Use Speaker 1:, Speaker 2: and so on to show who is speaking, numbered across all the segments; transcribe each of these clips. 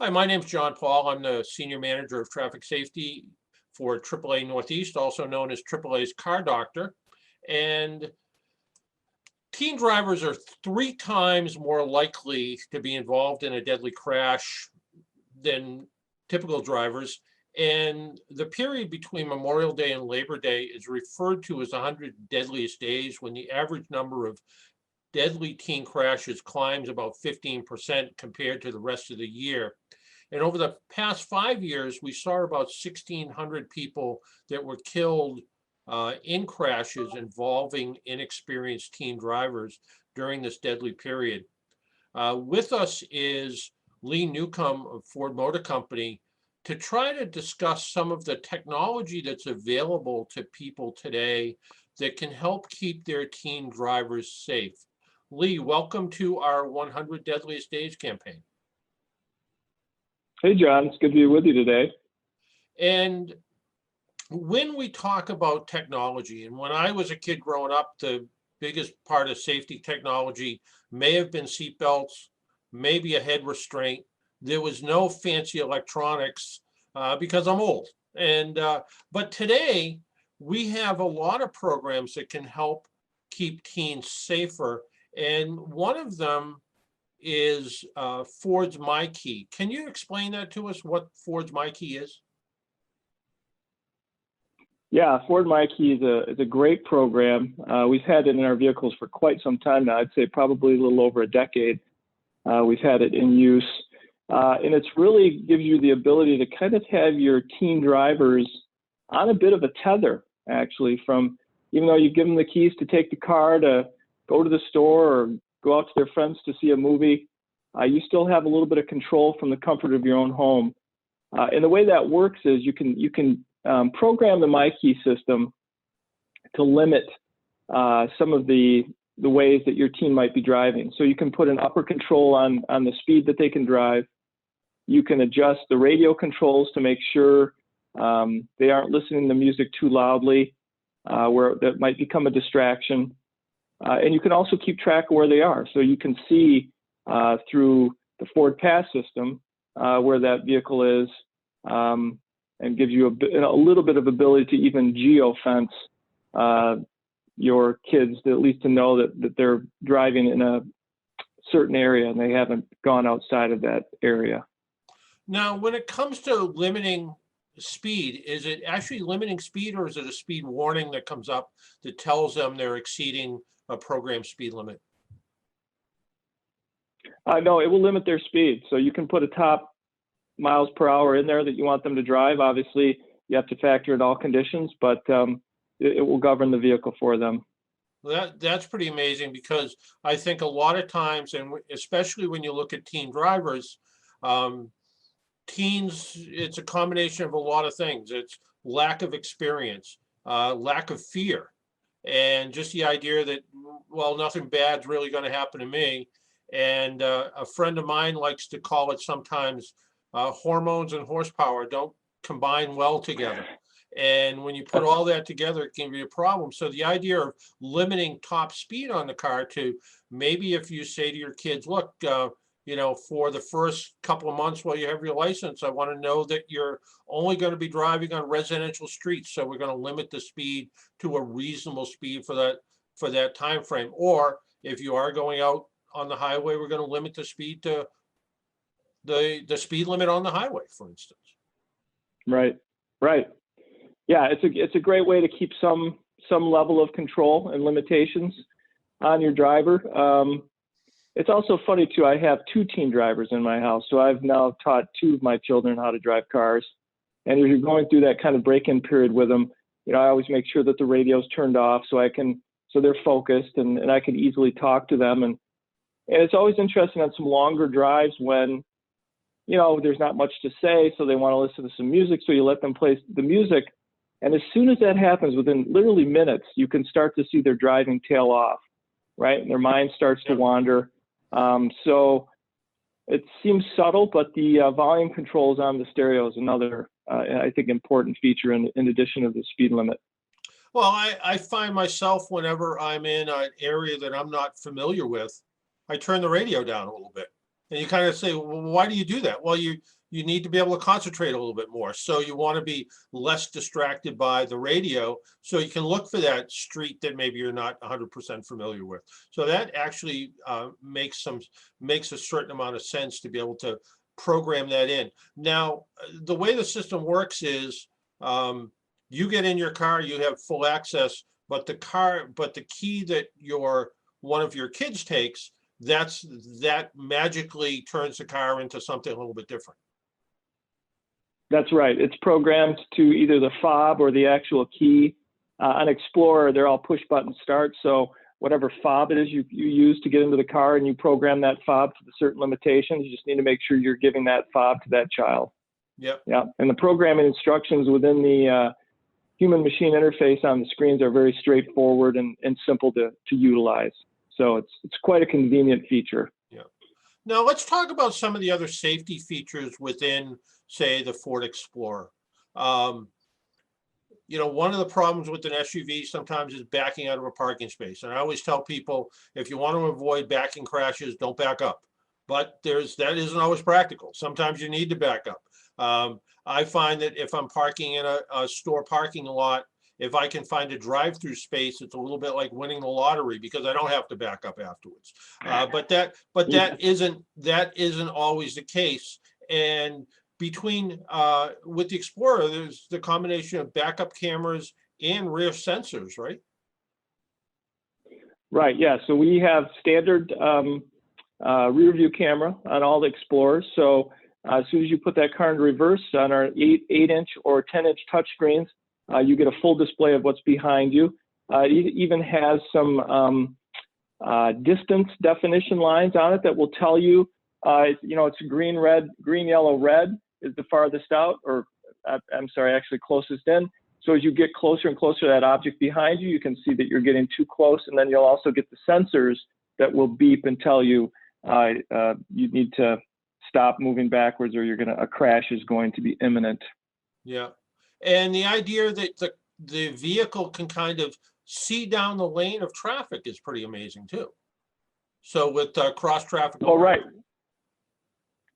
Speaker 1: Hi, my name's John Paul. I'm the Senior Manager of Traffic Safety for AAA Northeast, also known as AAA's Car Doctor. And teen drivers are 3 times more likely to be involved in a deadly crash than typical drivers. And the period between Memorial Day and Labor Day is referred to as 100 deadliest days, when the average number of deadly teen crashes climbs about 15% compared to the rest of the year. And over the past 5 years, we saw about 1,600 people that were killed in crashes involving inexperienced teen drivers during this deadly period. With us is Lee Newcomb of Ford Motor Company to try to discuss some of the technology that's available to people today that can help keep their teen drivers safe. Lee, welcome to our 100 Deadliest Days campaign.
Speaker 2: Hey, John, it's good to be with you today.
Speaker 1: And when we talk about technology, and when I was a kid growing up, the biggest part of safety technology may have been seatbelts, maybe a head restraint. There was no fancy electronics because I'm old. But today, we have a lot of programs that can help keep teens safer. And one of them is Ford's MyKey. Can you explain that to us, what Ford's MyKey is?
Speaker 2: Yeah, Ford MyKey is a great program. We've had it in our vehicles for quite some time now. I'd say probably a little over a decade. We've had it in use. And it's really gives you the ability to kind of have your teen drivers on a bit of a tether, actually, from, even though you give them the keys to take the car to go to the store or go out to their friends to see a movie, you still have a little bit of control from the comfort of your own home. And the way that works is you can program the MyKey system to limit some of the ways that your teen might be driving. So you can put an upper control on the speed that they can drive. You can adjust the radio controls to make sure they aren't listening to music too loudly, where that might become a distraction. And you can also keep track of where they are. So you can see through the Ford Pass system where that vehicle is, and gives you a little bit of ability to even geo-fence your kids, at least to know that they're driving in a certain area and they haven't gone outside of that area.
Speaker 1: Now, when it comes to limiting speed, is it actually limiting speed, or is it a speed warning that comes up that tells them they're exceeding a programmed speed limit?
Speaker 2: No, it will limit their speed. So you can put a top miles per hour in there that you want them to drive. Obviously, you have to factor in all conditions, but it will govern the vehicle for them.
Speaker 1: That's pretty amazing, because I think a lot of times, and especially when you look at teen drivers, teens, it's a combination of a lot of things. It's lack of experience, lack of fear, and just the idea that, well, nothing bad's really going to happen to me. And a friend of mine likes to call it sometimes hormones and horsepower don't combine well together. And when you put all that together, it can be a problem. So the idea of limiting top speed on the car to, maybe if you say to your kids, look, for the first couple of months while you have your license, I want to know that you're only going to be driving on residential streets. So we're going to limit the speed to a reasonable speed for that time frame. Or if you are going out on the highway, we're going to limit the speed to the speed limit on the highway, for instance.
Speaker 2: Right. Yeah, it's a great way to keep some level of control and limitations on your driver. It's also funny too, I have 2 teen drivers in my house, so I've now taught 2 of my children how to drive cars. And if you're going through that kind of break-in period with them, I always make sure that the radio's turned off so they're focused and I can easily talk to them. And it's always interesting on some longer drives when, there's not much to say, so they want to listen to some music, so you let them play the music. And as soon as that happens, within literally minutes, you can start to see their driving tail off, right? And their mind starts to wander. So it seems subtle, but the volume controls on the stereo is another, I think, important feature in addition to the speed limit.
Speaker 1: Well, I find myself, whenever I'm in an area that I'm not familiar with, I turn the radio down a little bit. And you kind of say, well, why do you do that? Well, you need to be able to concentrate a little bit more. So you want to be less distracted by the radio, so you can look for that street that maybe you're not 100% familiar with. So that actually makes a certain amount of sense to be able to program that in. Now, the way the system works is you get in your car, you have full access, but the key that one of your kids takes, that magically turns the car into something a little bit different.
Speaker 2: That's right. It's programmed to either the fob or the actual key. On Explorer, they're all push button start. So whatever fob it is you use to get into the car, and you program that fob to the certain limitations, you just need to make sure you're giving that fob to that child.
Speaker 1: Yep.
Speaker 2: Yeah. And the programming instructions within the human machine interface on the screens are very straightforward and simple to utilize. So it's quite a convenient feature.
Speaker 1: Yeah. Now let's talk about some of the other safety features within, say, the Ford Explorer. One of the problems with an SUV sometimes is backing out of a parking space. And I always tell people, if you want to avoid backing crashes, don't back up. But that isn't always practical. Sometimes you need to back up. I find that if I'm parking in a store parking lot, if I can find a drive-through space, it's a little bit like winning the lottery, because I don't have to back up afterwards. But that isn't always the case. And with the Explorer, there's the combination of backup cameras and rear sensors, right?
Speaker 2: Right. Yeah. So we have standard rear view camera on all the Explorers. So as soon as you put that car into reverse on our 8-inch or 10-inch touchscreens, you get a full display of what's behind you. It even has some distance definition lines on it that will tell you, it's green, red, green, yellow, red is the farthest out, or I'm sorry, actually closest in. So as you get closer and closer to that object behind you, you can see that you're getting too close, and then you'll also get the sensors that will beep and tell you you need to stop moving backwards, or a crash is going to be imminent.
Speaker 1: Yeah. And the idea that the vehicle can kind of see down the lane of traffic is pretty amazing too. So with cross traffic.
Speaker 2: Oh, right.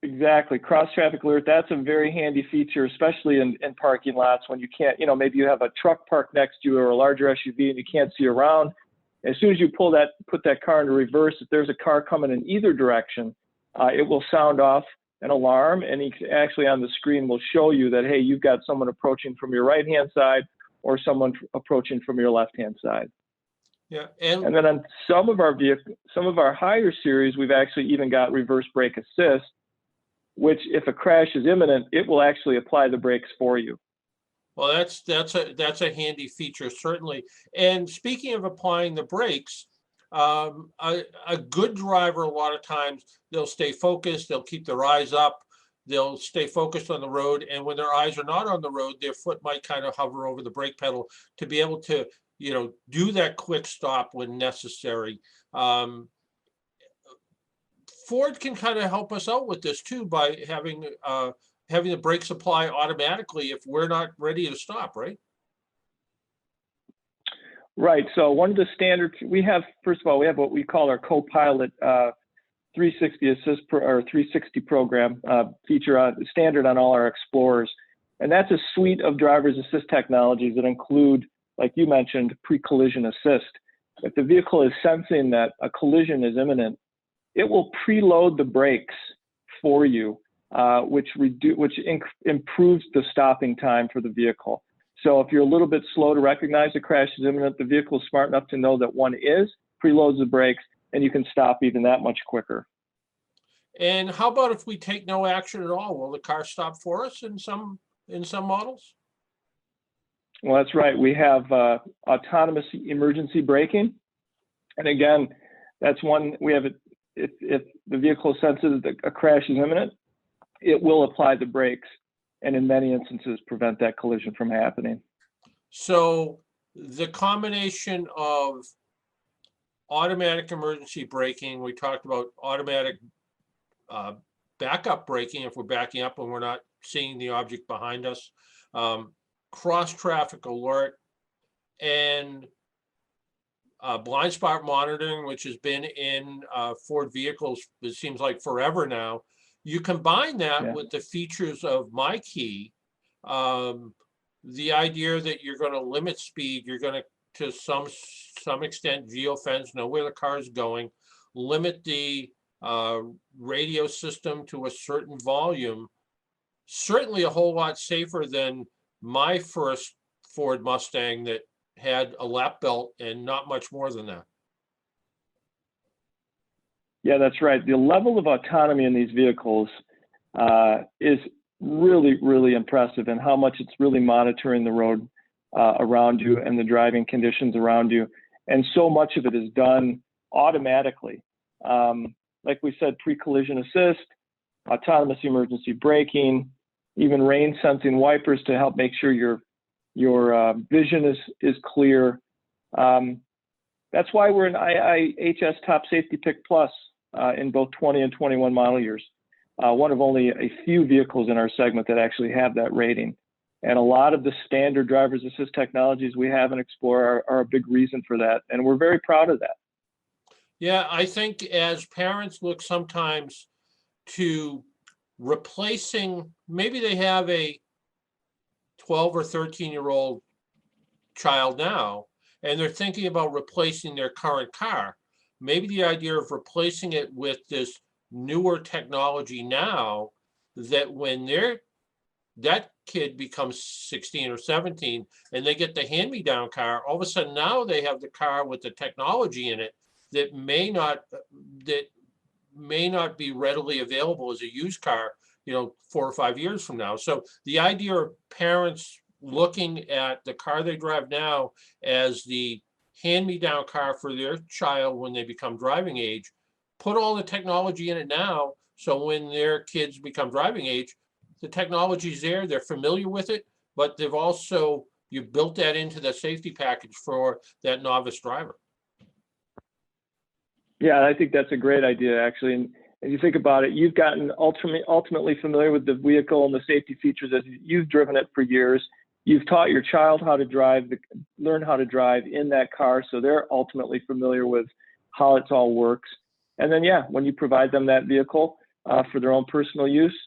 Speaker 2: Exactly. Cross traffic alert. That's a very handy feature, especially in parking lots when you can't, maybe you have a truck parked next to you or a larger SUV and you can't see around. As soon as you put that car into reverse, if there's a car coming in either direction, it will sound off an alarm, and actually on the screen will show you that, hey, you've got someone approaching from your right-hand side or someone approaching from your left-hand side.
Speaker 1: Yeah.
Speaker 2: And then on some of our higher series, we've actually even got reverse brake assist, which if a crash is imminent, it will actually apply the brakes for you.
Speaker 1: Well, that's a handy feature, certainly. And speaking of applying the brakes, a good driver, a lot of times they'll stay focused, they'll keep their eyes up, they'll stay focused on the road, and when their eyes are not on the road, their foot might kind of hover over the brake pedal to be able to do that quick stop when necessary. Ford can kind of help us out with this too by having the brakes apply automatically if we're not ready to stop, right?
Speaker 2: Right. So one of the standards we have what we call our co-pilot 360 assist or 360 program feature standard on all our Explorers, and that's a suite of driver's assist technologies that include, like you mentioned, pre-collision assist. If the vehicle is sensing that a collision is imminent, it will preload the brakes for you, which improves the stopping time for the vehicle. So if you're a little bit slow to recognize a crash is imminent, the vehicle is smart enough to know that one is, preloads the brakes, and you can stop even that much quicker.
Speaker 1: And how about if we take no action at all? Will the car stop for us in some models?
Speaker 2: Well, that's right. We have autonomous emergency braking, and again, that's one we have. If the vehicle senses that a crash is imminent, it will apply the brakes, and in many instances prevent that collision from happening.
Speaker 1: So the combination of automatic emergency braking, we talked about automatic backup braking if we're backing up when we're not seeing the object behind us, cross traffic alert, and blind spot monitoring, which has been in Ford vehicles, it seems like forever now. You combine that with the features of My Key, the idea that you're going to limit speed, you're going to some extent geofence, know where the car is going, limit the radio system to a certain volume. Certainly a whole lot safer than my first Ford Mustang that had a lap belt and not much more than that.
Speaker 2: Yeah, that's right. The level of autonomy in these vehicles is really, really impressive, and how much it's really monitoring the road around you and the driving conditions around you. And so much of it is done automatically. Like we said, pre-collision assist, autonomous emergency braking, even rain sensing wipers to help make sure your vision is clear. That's why we're an IIHS Top Safety Pick Plus in both 20 and 21 model years. One of only a few vehicles in our segment that actually have that rating. And a lot of the standard driver's assist technologies we have in Explorer are a big reason for that. And we're very proud of that.
Speaker 1: Yeah, I think as parents look sometimes to replacing, maybe they have a 12 or 13-year-old child now, and they're thinking about replacing their current car. Maybe the idea of replacing it with this newer technology now, that when that kid becomes 16 or 17 and they get the hand-me-down car, all of a sudden now they have the car with the technology in it that may not be readily available as a used car, 4 or 5 years from now. So the idea of parents looking at the car they drive now as the hand-me-down car for their child when they become driving age, put all the technology in it now, so when their kids become driving age, the technology's there, they're familiar with it, but you built that into the safety package for that novice driver.
Speaker 2: Yeah, I think that's a great idea, actually. And if you think about it, you've gotten ultimately familiar with the vehicle and the safety features as you've driven it for years. You've taught your child how to learn how to drive in that car, so they're ultimately familiar with how it all works. And then, when you provide them that vehicle for their own personal use,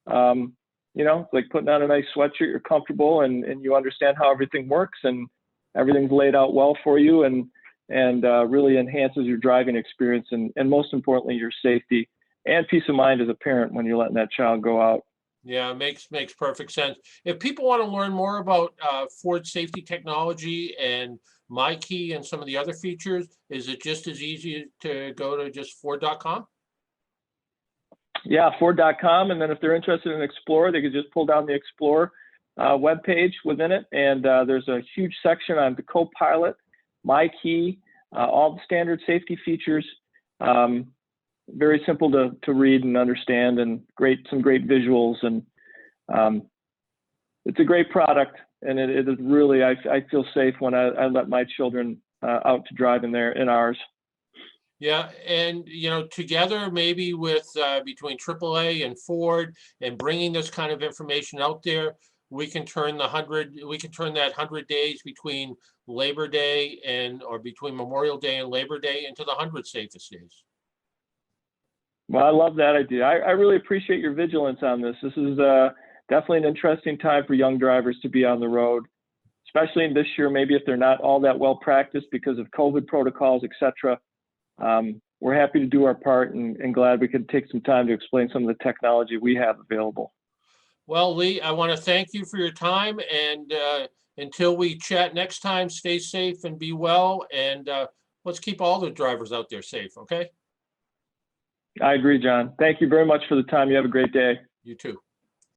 Speaker 2: it's like putting on a nice sweatshirt. You're comfortable and you understand how everything works, and everything's laid out well for you, and really enhances your driving experience, and most importantly, your safety and peace of mind as a parent when you're letting that child go out.
Speaker 1: Yeah, it makes perfect sense. If people want to learn more about Ford safety technology and My Key and some of the other features, is it just as easy to go to just Ford.com?
Speaker 2: Yeah, Ford.com. And then if they're interested in Explorer, they could just pull down the Explorer webpage within it. And there's a huge section on the co-pilot, My Key, all the standard safety features. Very simple to read and understand, and some great visuals. And it's a great product. And it is really, I feel safe when I let my children out to drive in ours.
Speaker 1: Yeah, and together maybe with between AAA and Ford and bringing this kind of information out there, we can turn that 100 days between Labor Day or between Memorial Day and Labor Day into the 100 safest days.
Speaker 2: Well, I love that idea. I really appreciate your vigilance on this. This is definitely an interesting time for young drivers to be on the road, especially this year, maybe if they're not all that well practiced because of COVID protocols, etc. We're happy to do our part and glad we could take some time to explain some of the technology we have available.
Speaker 1: Well, Lee, I want to thank you for your time, and until we chat next time, stay safe and be well, and let's keep all the drivers out there safe, okay?
Speaker 2: I agree, John. Thank you very much for the time. You have a great day.
Speaker 1: You too.